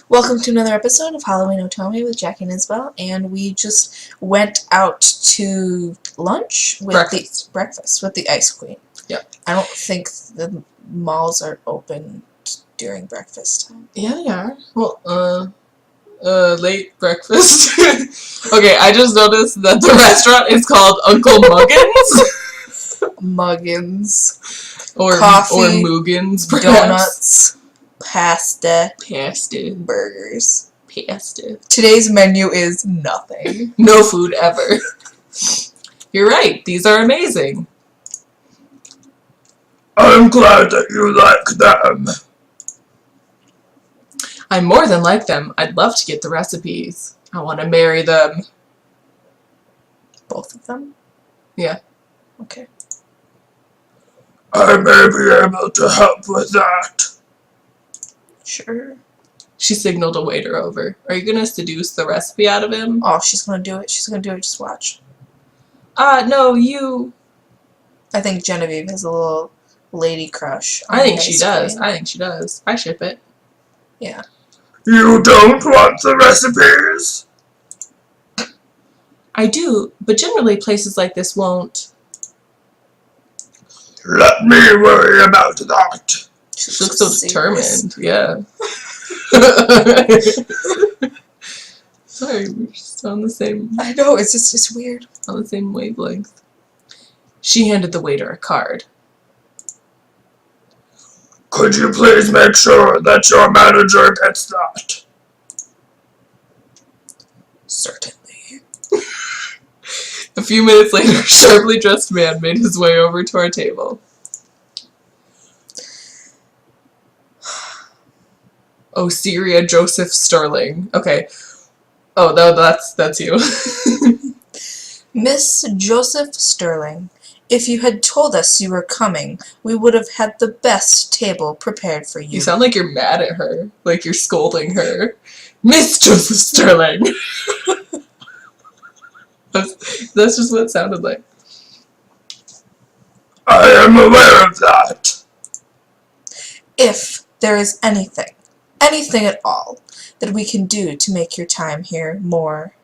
Welcome to another episode of Halloween Otome with Jacqui and Isabel, and we just went out to lunch with breakfast with the Ice Queen. Yep. I don't think the malls are open during breakfast time. Yeah, they are. Well, late breakfast. Okay, I just noticed that the restaurant is called Uncle Muggins. Muggins. Or Coffee. Or Muggins, perhaps. Donuts. Pasta. Burgers. Today's menu is nothing. No food ever. You're right, these are amazing. I'm glad that you like them. I more than like them. I'd love to get the recipes. I want to marry them. Both of them? Yeah. Okay. I may be able to help with that. Sure. She signaled a waiter over. Are you gonna seduce the recipe out of him? Oh, she's gonna do it. She's gonna do it. Just watch. No, you... I think Genevieve has a little lady crush on I think she Ice does. Queen. I think she does. I ship it. Yeah. You don't want the recipes? I do, but generally places like this won't. Let me worry about that. She looks so determined. Yeah. Sorry, we're just on the same... I know, it's just weird. On the same wavelength. She handed the waiter a card. Could you please make sure that your manager gets that? Certainly. A few minutes later, a sharply dressed man made his way over to our table. Oh, Syria Joseph Sterling. Okay. Oh, no, that's you. Miss Joseph Sterling, if you had told us you were coming, we would have had the best table prepared for you. You sound like you're mad at her. Like you're scolding her. Miss Joseph Sterling! That's just what it sounded like. I am aware of that. If there is anything at all, that we can do to make your time here more...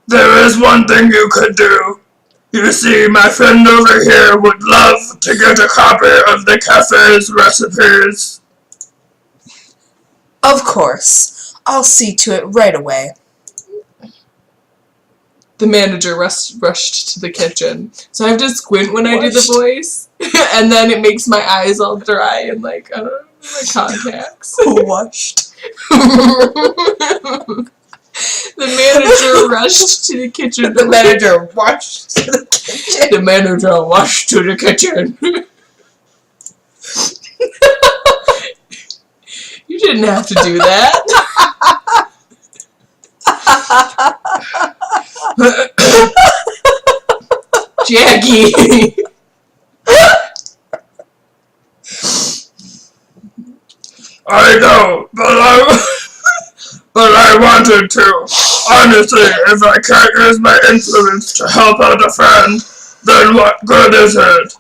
There is one thing you could do. You see, my friend over here would love to get a copy of the cafe's recipes. Of course. I'll see to it right away. The manager rushed to the kitchen. So I have to squint when I do the voice. And then it makes my eyes all dry and like, I don't know, my contacts. Washed. The manager rushed to the kitchen. The manager rushed to the kitchen. The manager rushed to the kitchen. You didn't have to do that. Jacqui. I know, but I wanted to. Honestly, if I can't use my influence to help out a friend, then what good is it?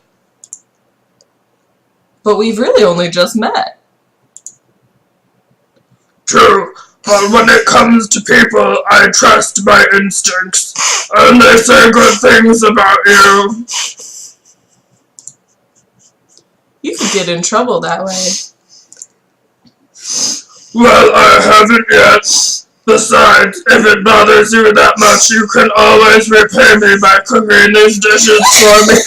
But we've really only just met. True, but when it comes to people, I trust my instincts, and they say good things about you. You could get in trouble that way. Well, I haven't yet. Besides, if it bothers you that much, you can always repay me by cooking these dishes for me.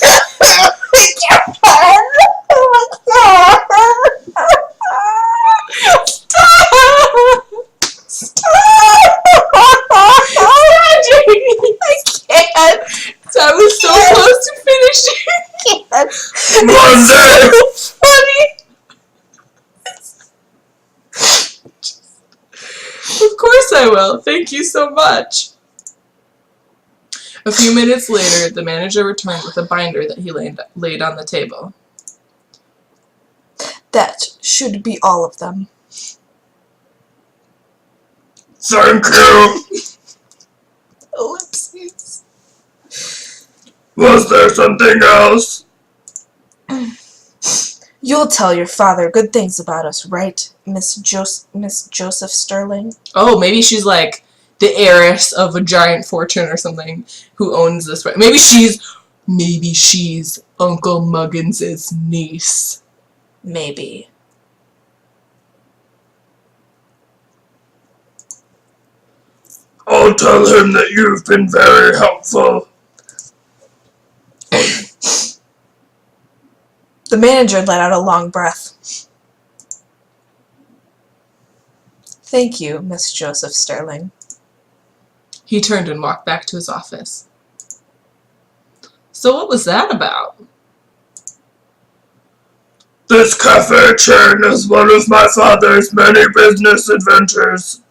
I was so close to finishing. One day. So funny. Of course I will. Thank you so much. A few minutes later, the manager returned with a binder that he laid on the table. That should be all of them. Thank you. Ellipses. Was there something else? You'll tell your father good things about us, right, Miss Joseph Sterling? Oh, maybe she's like the heiress of a giant fortune or something who owns this. Maybe she's Uncle Muggins' niece. Maybe. I'll tell him that you've been very helpful. The manager let out a long breath. Thank you, Miss Joseph Sterling. He turned and walked back to his office. So what was that about? This cafe chain is one of my father's many business adventures.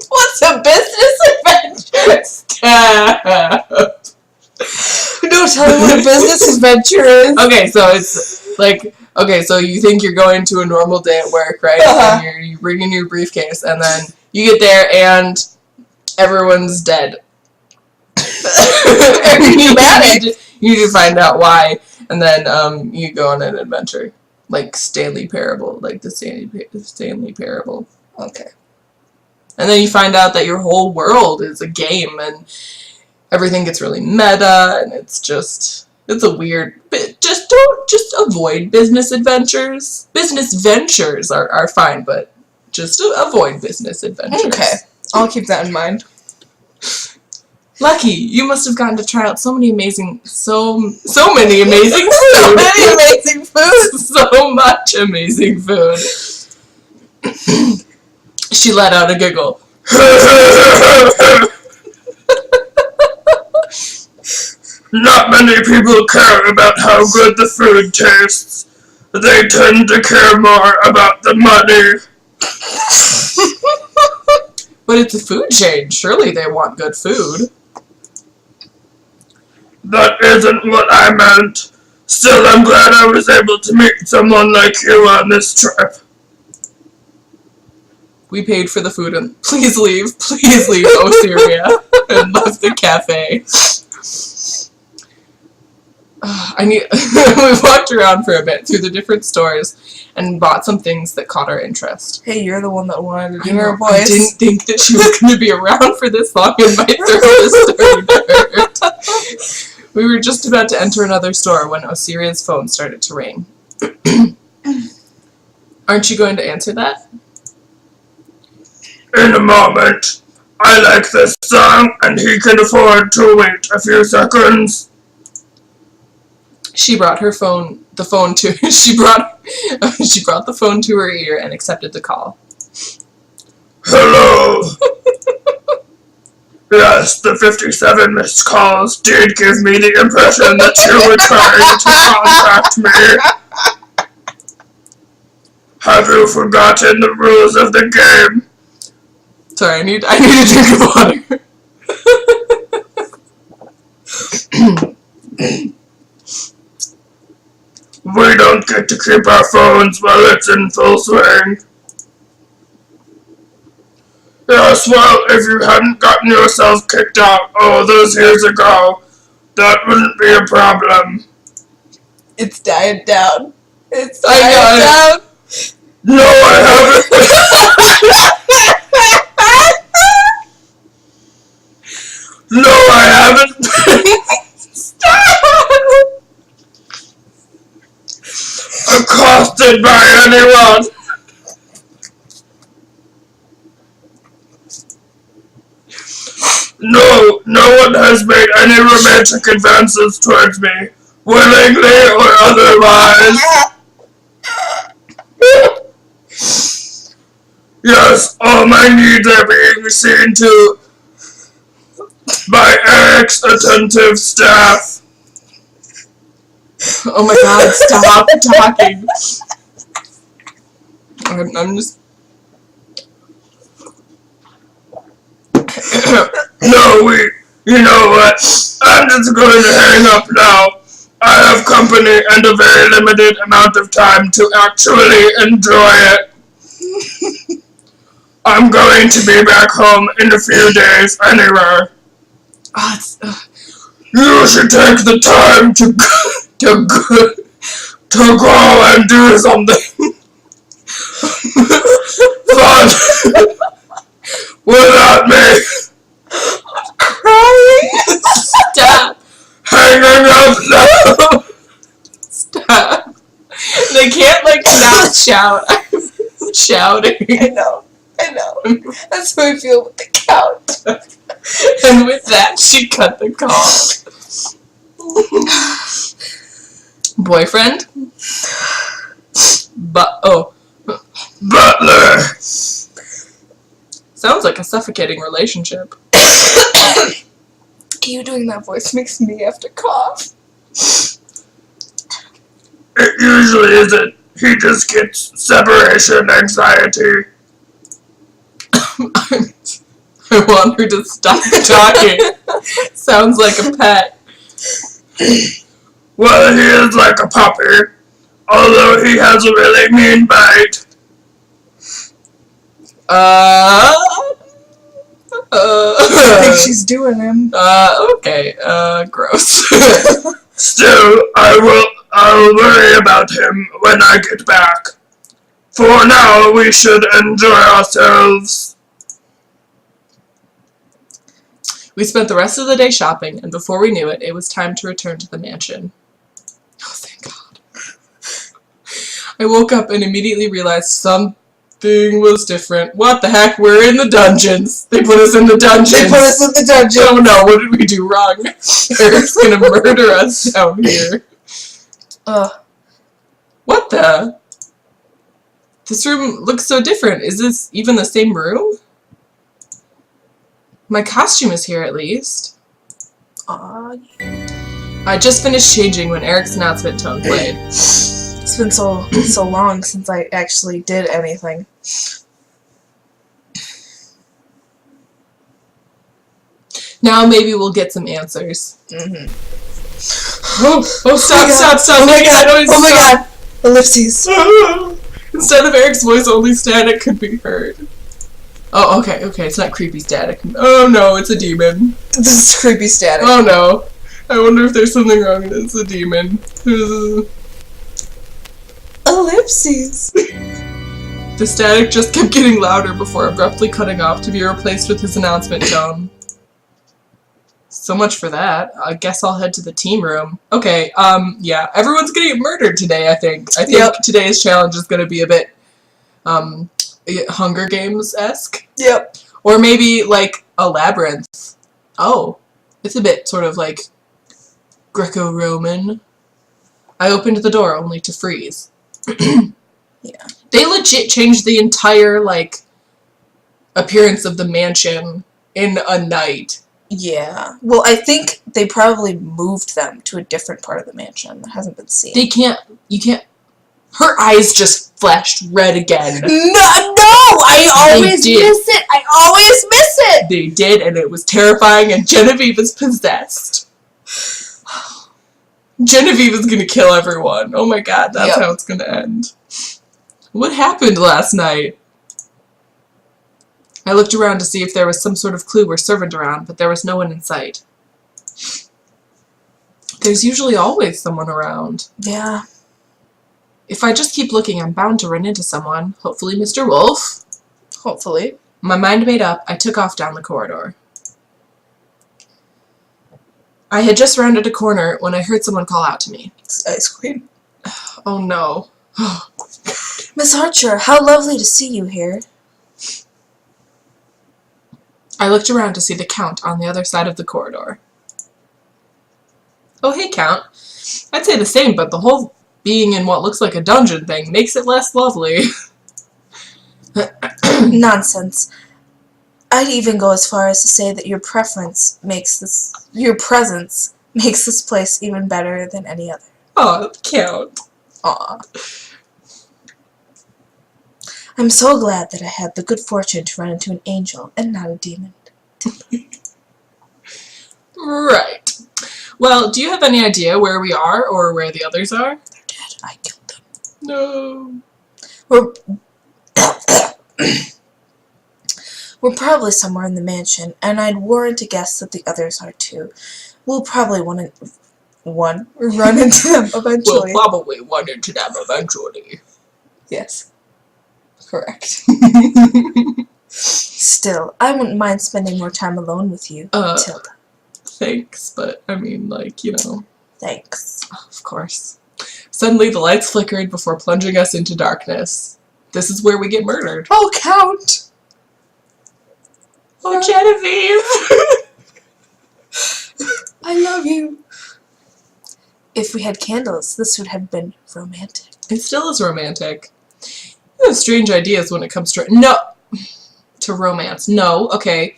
What's a business adventure? Stop. Don't tell me what a business adventure is. Okay, so it's like, so you think you're going to a normal day at work, right? Uh-huh. And you bring in your briefcase, and then you get there and everyone's dead. You need to find out why, and then you go on an adventure, like Stanley Parable, like the Stanley Parable. Okay. And then you find out that your whole world is a game, and everything gets really meta, and it's a weird. But just avoid business adventures. Business ventures are fine, but just avoid business adventures. Okay, I'll keep that in mind. Lucky, you must have gotten to try out so many amazing food. So many amazing food. So much amazing food. She let out a giggle. Not many people care about how good the food tastes. They tend to care more about the money. But it's a food chain. Surely they want good food. That isn't what I meant. Still, I'm glad I was able to meet someone like you on this trip. We paid for the food and please leave, Osiria, and left the cafe. We walked around for a bit through the different stores and bought some things that caught our interest. Hey, you're the one that wanted to do I her voice. I didn't think that she was going to be around for this long and my throat is starting to hurt. We were just about to enter another store when Osiria's phone started to ring. Aren't you going to answer that? In a moment. I like this song, and he can afford to wait a few seconds. She brought the phone to her ear and accepted the call. Hello. Yes, the 57 missed calls did give me the impression that you were trying to contact me. Have you forgotten the rules of the game? Sorry, I need a drink of water. We don't get to keep our phones while it's in full swing. Yes, well, if you hadn't gotten yourself kicked out all those years ago, that wouldn't be a problem. It's dying down. It's I dying down. No, I haven't. No, I haven't. Stop! Accosted by anyone. No one has made any romantic advances towards me, willingly or otherwise. Yes, all my needs are being seen to by Eric's attentive staff. Oh my god, stop talking. I'm just... No, you know what? I'm just going to hang up now. I have company and a very limited amount of time to actually enjoy it. I'm going to be back home in a few days anyway. You should take the time to to go and do something fun without me. Crying. Stop. Hanging up now. Stop. They can't, like, not shout. I'm shouting. I know. That's how I feel with the count. And with that, she cut the call. Boyfriend? Butler. Sounds like a suffocating relationship. You doing that voice makes me have to cough. It usually isn't. He just gets separation anxiety. I want her to stop talking. Sounds like a pet. Well, he is like a puppy, although he has a really mean bite. I think she's doing him. Okay, gross. Still, I'll worry about him when I get back. For now, we should enjoy ourselves. We spent the rest of the day shopping, and before we knew it, it was time to return to the mansion. Oh, thank God. I woke up and immediately realized something was different. What the heck? We're in the dungeons. They put us in the dungeons. Oh no, what did we do wrong? Eric's gonna murder us down here. What the? This room looks so different. Is this even the same room? My costume is here, at least. I just finished changing when Eric's announcement tone played. It's been so long since I actually did anything. Now maybe we'll get some answers. Mm-hmm. Oh, stop. Oh my god. Ellipses. Instead of Eric's voice, only static could be heard. Oh, okay, it's not creepy static. Oh no, it's a demon. This is creepy static. Oh no. I wonder if there's something wrong with it. It's a demon. Ellipses. The static just kept getting louder before abruptly cutting off to be replaced with his announcement tone. So much for that. I guess I'll head to the team room. Okay, yeah. Everyone's gonna get murdered today, I think. I think today's challenge is gonna be a bit, Hunger Games-esque. Yep. Or maybe, like, a labyrinth. Oh. It's a bit sort of, like, Greco-Roman. I opened the door only to freeze. Yeah. They legit changed the entire, like, appearance of the mansion in a night. Yeah. Well, I think they probably moved them to a different part of the mansion that hasn't been seen. You can't. Her eyes just flashed red again. No! I always miss it! They did, and it was terrifying, and Genevieve is possessed. Genevieve is gonna kill everyone. Oh my god, that's how it's gonna end. What happened last night? I looked around to see if there was some sort of clue or servant around, but there was no one in sight. There's usually always someone around. Yeah. If I just keep looking, I'm bound to run into someone. Hopefully Mr. Wolf. Hopefully. My mind made up, I took off down the corridor. I had just rounded a corner when I heard someone call out to me. It's Ice Queen. Oh no. Miss Archer, how lovely to see you here. I looked around to see the Count on the other side of the corridor. Oh hey Count. I'd say the same, but the whole being in what looks like a dungeon thing makes it less lovely. Nonsense. I'd even go as far as to say that your presence makes this place even better than any other. Oh, Count. Aw. I'm so glad that I had the good fortune to run into an angel and not a demon. Right. Well, do you have any idea where we are or where the others are? They're dead. I killed them. No. We're probably somewhere in the mansion, and I'd warrant to guess that the others are too. We'll probably want to run into them eventually. We'll probably run into them eventually. Yes. Correct. Still, I wouldn't mind spending more time alone with you, Tilda. Thanks, but I mean, like, you know. Thanks. Oh, of course. Suddenly the lights flickered before plunging us into darkness. This is where we get murdered. Oh, Count! Oh, Genevieve! I love you. If we had candles, this would have been romantic. It still is romantic. You have strange ideas when it comes to... No! To romance. No, okay.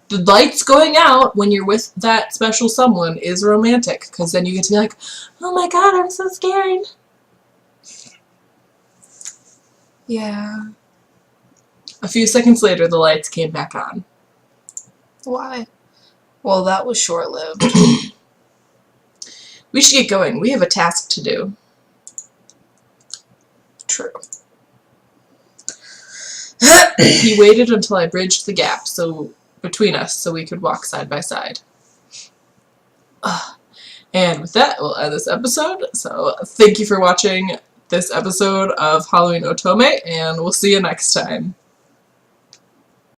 The lights going out when you're with that special someone is romantic, because then you get to be like, oh my god, I'm so scared. Yeah. A few seconds later, the lights came back on. Why? Well, that was short-lived. We should get going. We have a task to do. True. He waited until I bridged the gap between us so we could walk side by side. And with that, we'll end this episode. So thank you for watching this episode of Halloween Otome, and we'll see you next time.